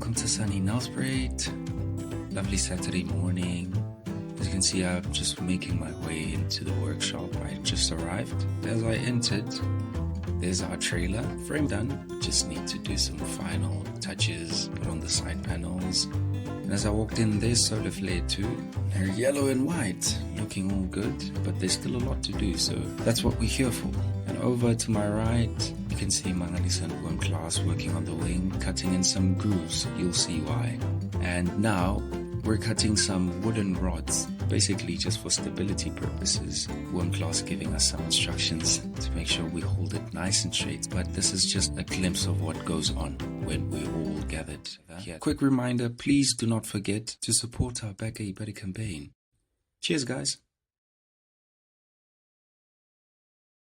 welcome to sunny Nelspruit. Lovely Saturday morning. As you can see, I'm just making my way into the workshop. I just arrived. As I entered, there's our trailer. Frame done. Just need to do some final touches, put on the side panels. And as I walked in, there's Solar Flare 2. They're yellow and white, looking all good, but there's still a lot to do, so that's what we're here for. And over to my right, you can see Mangalisa and Boom class working on the wing, cutting in some grooves. You'll see why. And now we're cutting some wooden rods, basically just for stability purposes. Boom class giving us some instructions to make sure we hold it nice and straight. But this is just a glimpse of what goes on when we're all gathered here. Quick reminder, please do not forget to support our Bheka Ibadi campaign. Cheers, guys.